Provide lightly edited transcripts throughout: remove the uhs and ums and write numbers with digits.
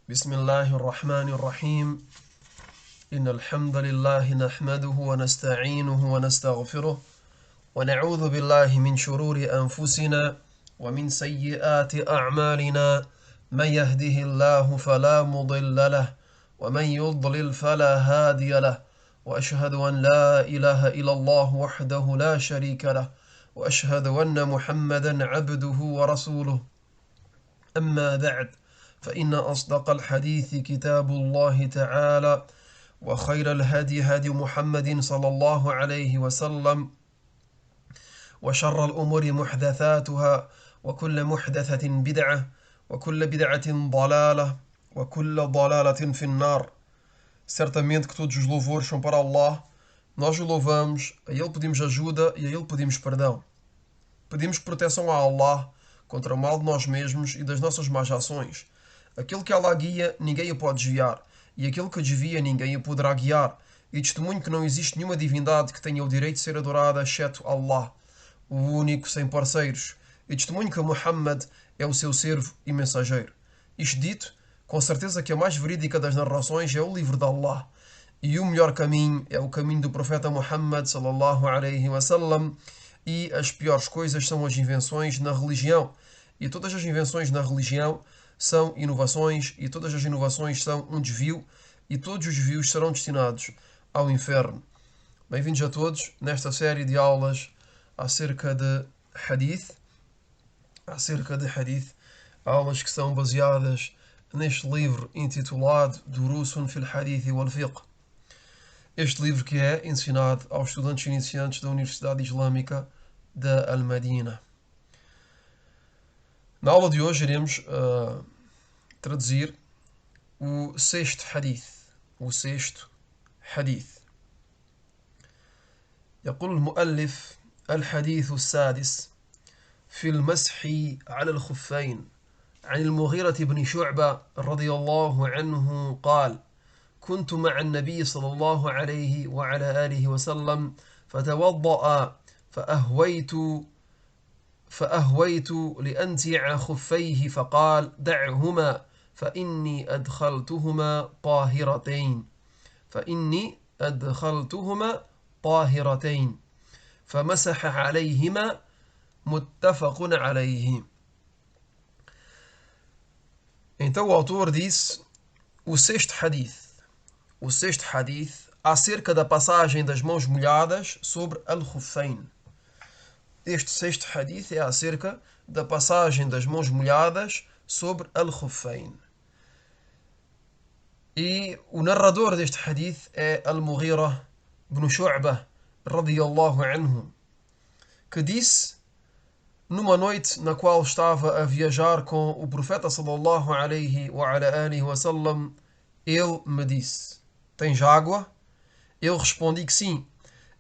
بسم الله الرحمن الرحيم إن الحمد لله نحمده ونستعينه ونستغفره ونعوذ بالله من شرور أنفسنا ومن سيئات أعمالنا من يهده الله فلا مضل له ومن يضلل فلا هادي له وأشهد أن لا إله إلا الله وحده لا شريك له وأشهد أن محمدا عبده ورسوله أما بعد فإن أصدق الحديث كتاب الله تعالى وخير الهدي هدي محمد صلى الله عليه وسلم وشر الأمور محدثاتها وكل محدثة بدعة وكل بدعة ضلالة وكل ضلالة في النار. Certamente que todos os louvores são para Allah. Nós o louvamos, a Ele pedimos ajuda e a Ele pedimos perdão. Pedimos proteção a Allah contra o mal de nós mesmos e das nossas más ações. Aquele que Allah guia, ninguém o pode desviar, e aquele que desvia, ninguém o poderá guiar. E testemunho que não existe nenhuma divindade que tenha o direito de ser adorada, exceto Allah, o único sem parceiros. E testemunho que Muhammad é o seu servo e mensageiro. Isto dito, com certeza que a mais verídica das narrações é o livro de Allah. E o melhor caminho é o caminho do profeta Muhammad sallallahu alaihi wasallam. E as piores coisas são as invenções na religião. E todas as invenções na religião são inovações, e todas as inovações são um desvio, e todos os desvios serão destinados ao inferno. Bem-vindos a todos nesta série de aulas acerca de Hadith, aulas que são baseadas neste livro intitulado Durusun fil Hadith wal Fiqh. Este livro que é ensinado aos estudantes iniciantes da Universidade Islâmica da Al-Madina. Na aula de hoje iremos traduzir o sexto hadith. يقول المؤلف الحديث السادس في المسح على الخفين عن المغيرة بن شعبة رضي الله عنه قال: كنت مع النبي صلى الله عليه وعلى آله وسلم فتوضأ فأهويت لأنزع خفيه فقال: دعهما فإني أدخلتهما طاهرتين فمسح عليهما متفق عليه. Então o autor disse o sexto hadith acerca da passagem das mãos molhadas sobre al-Khuffain. Este sexto hadith é acerca da passagem das mãos molhadas sobre al-Khuffain. E o narrador deste hadith é Al-Mughira ibn Shu'bah radiyallahu anhu, que disse, numa noite na qual estava a viajar com o profeta sallallahu alaihi wa ala alihi wa sallam, ele me disse: tens água? Eu respondi que sim.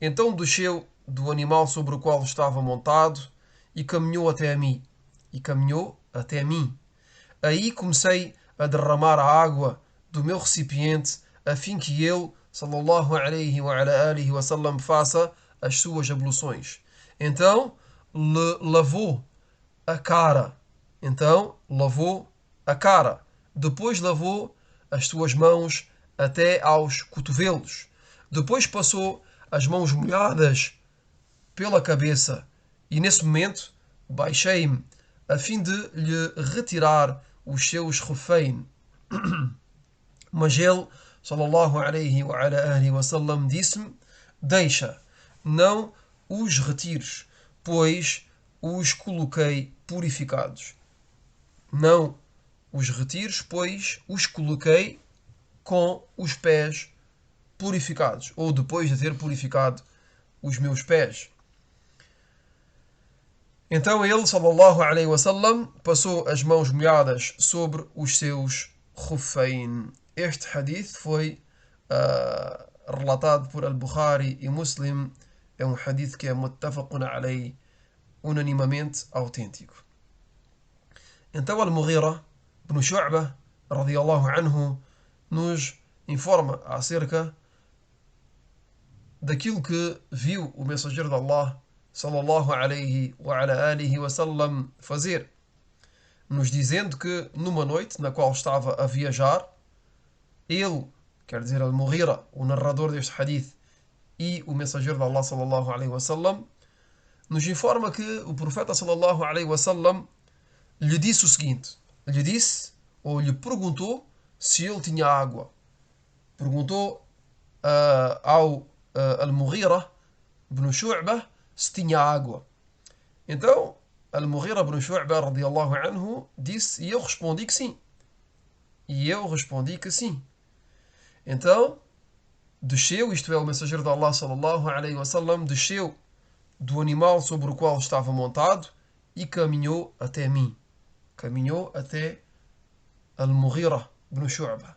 Então desceu do animal sobre o qual estava montado e caminhou até mim. Aí comecei a derramar a água do meu recipiente a fim que ele, sallallahu alaihi wa ala alihi wa sallam, faça as suas abluções. Então lavou a cara. Depois lavou as suas mãos até aos cotovelos. Depois passou as mãos molhadas pela cabeça. E nesse momento baixei-me a fim de lhe retirar os seus refém. Mas ele, sallallahu alaihi wa ala alihi wa sallam, disse-me: deixa, não os retires, pois os coloquei purificados. Não os retires, pois os coloquei com os pés purificados, ou depois de ter purificado os meus pés. Então ele, sallallahu alaihi wa sallam, passou as mãos molhadas sobre os seus khuffain. Este hadith foi relatado por Al-Bukhari e Muslim. É um hadith que é muttafaqun alayhi, unanimamente autêntico. Então Al-Mughira ibn Shu'bah radiyallahu anhu nos informa acerca daquilo que viu o mensageiro de Allah sallallahu alaihi wa ala alihi wa sallam fazer. nos dizendo que numa noite na qual estava a viajar, ele, quer dizer, Al-Mughira, o narrador deste hadith, e o mensageiro de Allah sallallahu alaihi wasallam, nos informa que o profeta sallallahu alaihi wasallam lhe disse o seguinte, lhe disse, ou lhe perguntou se ele tinha água. Perguntou ao Al-Mughira ibn Shu'bah se tinha água. Então, Al-Mughira ibn Shu'bah radiyallahu anhu disse, e eu respondi que sim. E eu respondi que sim. Então, desceu, isto é, o mensageiro de Allah sallallahu alaihi wasallam, desceu do animal sobre o qual estava montado e caminhou até mim. Caminhou até Al-Mughira ibn Shu'bah.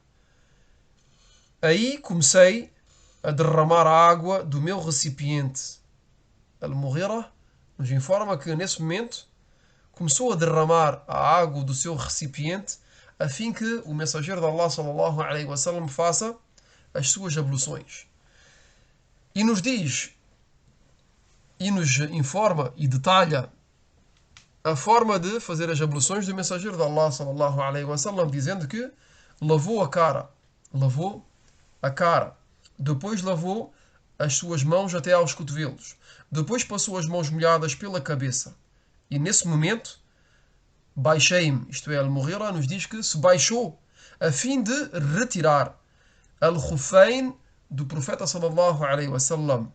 Aí comecei a derramar a água do meu recipiente. Al-Mughira nos informa que nesse momento começou a derramar a água do seu recipiente a fim que o mensageiro de Allah sallallahu alaihi wasallam faça as suas abluções. E nos diz, e nos informa e detalha a forma de fazer as abluções do mensageiro de Allah sallallahu alaihi wasallam, dizendo que lavou a cara, depois lavou as suas mãos até aos cotovelos, depois passou as mãos molhadas pela cabeça. E nesse momento baixei-me, isto é, Al-Mughira nos diz que se baixou a fim de retirar Al-Khuffayn do profeta sallallahu alaihi wasallam,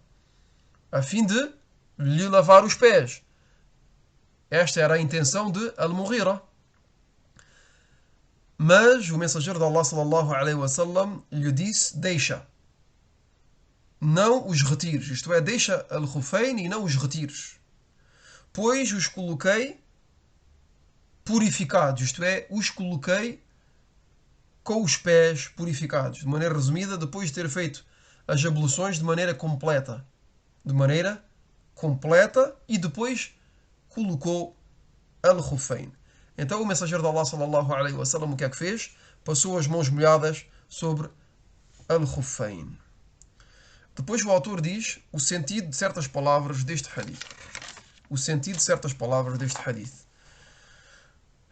a fim de lhe lavar os pés. Esta era a intenção de Al-Mughira. Mas o mensageiro de Allah sallallahu alaihi wasallam lhe disse, deixa, não os retires, isto é, deixa Al-Khuffayn e não os retires, pois os coloquei purificados, isto é, os coloquei com os pés purificados. De maneira resumida, depois de ter feito as abluções de maneira completa, e depois colocou Al-Khuffayn. Então o mensageiro de Allah sallallahu alaihi wasallam o que é que fez? Passou as mãos molhadas sobre Al-Khuffayn. Depois o autor diz o sentido de certas palavras deste hadith. O sentido de certas palavras deste hadith.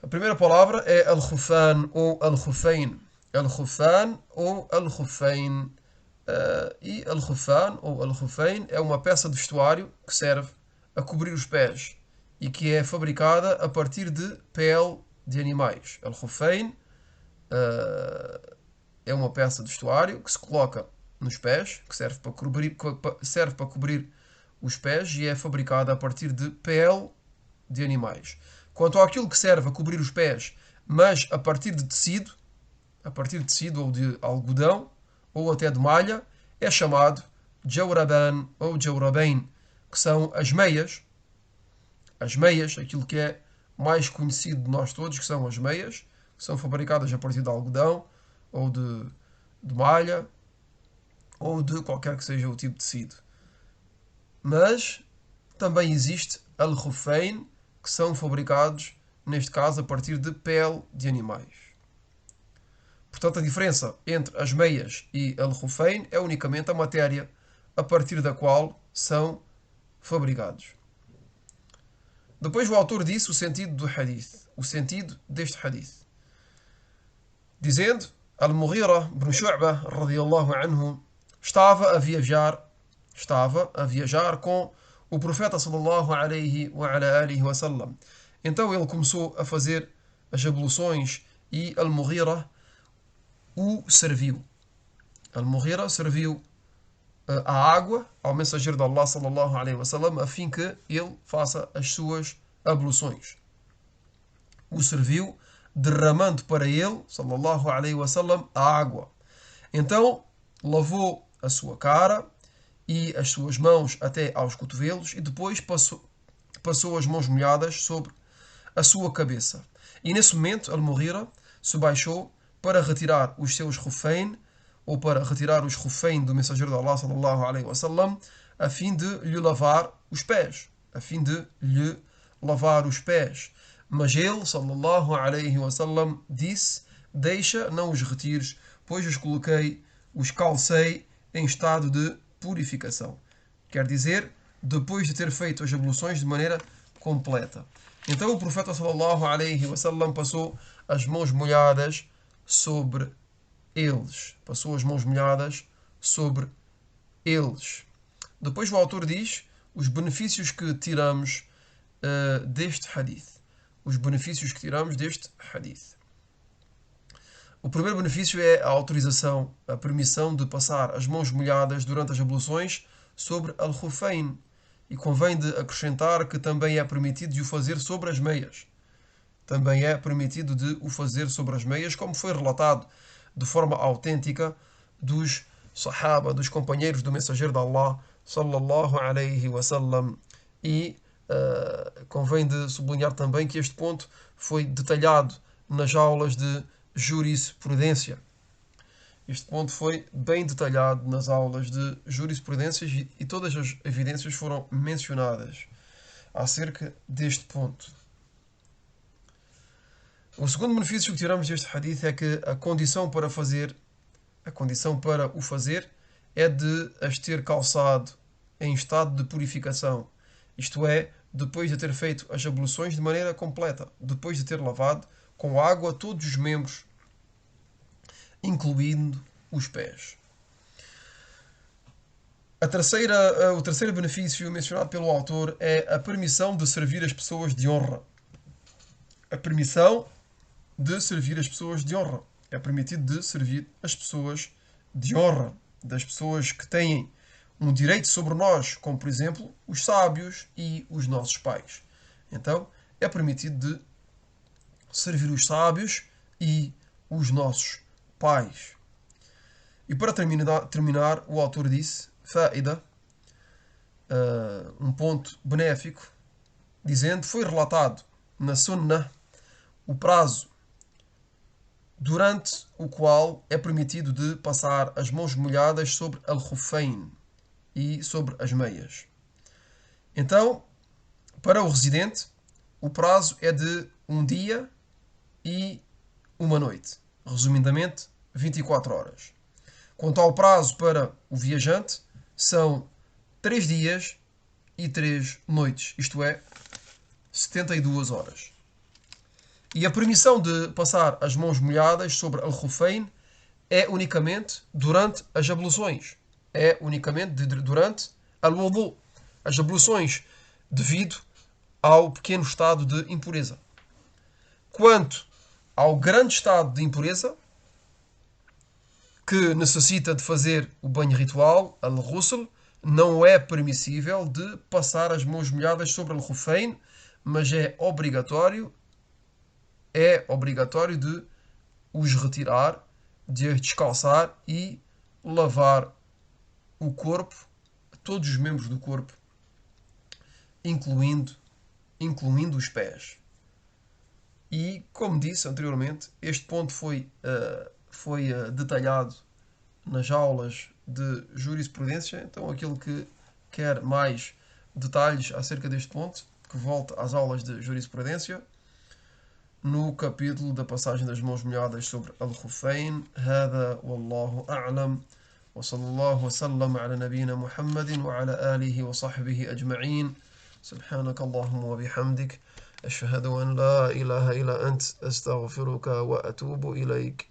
A primeira palavra é Al-Khuffan ou Al-Khuffayn. Al-Khuffan ou Al-Khuffayn. E Al-Khuffan ou Al-Khuffayn é uma peça de vestuário que serve a cobrir os pés e que é fabricada a partir de pele de animais. Al-Khuffayn é uma peça de vestuário que se coloca nos pés, que serve para cobrir os pés e é fabricada a partir de pele de animais. Quanto àquilo que serve a cobrir os pés, mas a partir de tecido ou de algodão, ou até de malha, é chamado Jawraban ou Jawrabain, que são as meias. As meias, aquilo que é mais conhecido de nós todos, que são as meias, que são fabricadas a partir de algodão, ou de malha, ou de qualquer que seja o tipo de tecido. Mas também existe Al-Khuffayn, que são fabricados, neste caso, a partir de pele de animais. Portanto, a diferença entre as meias e Al-Khuffayn é unicamente a matéria a partir da qual são fabricados. Depois o autor disse o sentido do hadith, o sentido deste hadith, dizendo, Al-Mughira ibn Shu'bah radiyallahu anhu estava a viajar com o profeta sallallahu alaihi wa ala alihi wa sallam. Então ele começou a fazer as abluções e Al-Mughira o serviu. Al-Mughira serviu a água ao mensageiro de Allah sallallahu alaihi wa sallam a fim que ele faça as suas abluções. O serviu derramando para ele sallallahu alaihi wa sallam a água. Então lavou a sua cara e as suas mãos até aos cotovelos e depois passou as mãos molhadas sobre a sua cabeça. E nesse momento Al-Mughira se baixou para retirar os seus Khuffayn, ou para retirar os Khuffayn do mensageiro de Allah sallallahu alaihi wasallam, a fim de lhe lavar os pés. Mas ele, sallallahu alaihi wasallam, disse, deixa, não os retires, pois os calcei em estado de purificação. Quer dizer, depois de ter feito as abluções de maneira completa. Então o profeta sallallahu alaihi wasallam passou as mãos molhadas sobre eles. Passou as mãos molhadas sobre eles. Depois o autor diz os benefícios que tiramos deste hadith. Os benefícios que tiramos deste hadith. O primeiro benefício é a autorização, a permissão de passar as mãos molhadas durante as abluções sobre al-Khuffayn. E convém de acrescentar que também é permitido de o fazer sobre as meias. Também é permitido de o fazer sobre as meias, como foi relatado de forma autêntica dos Sahaba, dos companheiros do mensageiro de Allah, sallallahu alaihi wasallam. E convém de sublinhar também que este ponto foi detalhado nas aulas de jurisprudência. Este ponto foi bem detalhado nas aulas de jurisprudência e todas as evidências foram mencionadas acerca deste ponto. O segundo benefício que tiramos deste hadith é que a condição para o fazer é de as ter calçado em estado de purificação. Isto é, depois de ter feito as abluções de maneira completa, depois de ter lavado com água todos os membros, incluindo os pés. O terceiro benefício mencionado pelo autor é a permissão de servir as pessoas de honra. A permissão de servir as pessoas de honra. É permitido de servir as pessoas de honra, das pessoas que têm um direito sobre nós, como por exemplo os sábios e os nossos pais. Então é permitido de servir os sábios e os nossos pais. E para terminar, o autor disse, fa'ida, um ponto benéfico, dizendo, foi relatado na Sunnah o prazo durante o qual é permitido de passar as mãos molhadas sobre al-Khuffayn e sobre as meias. Então, para o residente, o prazo é de um dia e uma noite. Resumidamente, 24 horas. Quanto ao prazo para o viajante, são 3 dias e 3 noites. Isto é, 72 horas. E a permissão de passar as mãos molhadas sobre al-Khuffayn é unicamente durante as abluções. É unicamente durante al-wudu. As abluções devido ao pequeno estado de impureza. Quanto ao grande estado de impureza, que necessita de fazer o banho ritual, al-ghusl, não é permissível de passar as mãos molhadas sobre al-Khuffayn, mas é obrigatório de os retirar, de os descalçar e lavar o corpo, todos os membros do corpo, incluindo os pés. E, como disse anteriormente, este ponto foi detalhado nas aulas de jurisprudência. Então, aquele que quer mais detalhes acerca deste ponto, que volte às aulas de jurisprudência, no capítulo da passagem das mãos molhadas sobre al-Khuffayn. Hada wallahu a'lam. وصلى الله وسلم على نبينا محمد وعلى آله وصحبه أجمعين. سبحانك اللهم وبحمدك أشهد أن لا إله إلا أنت أستغفرك وأتوب إليك.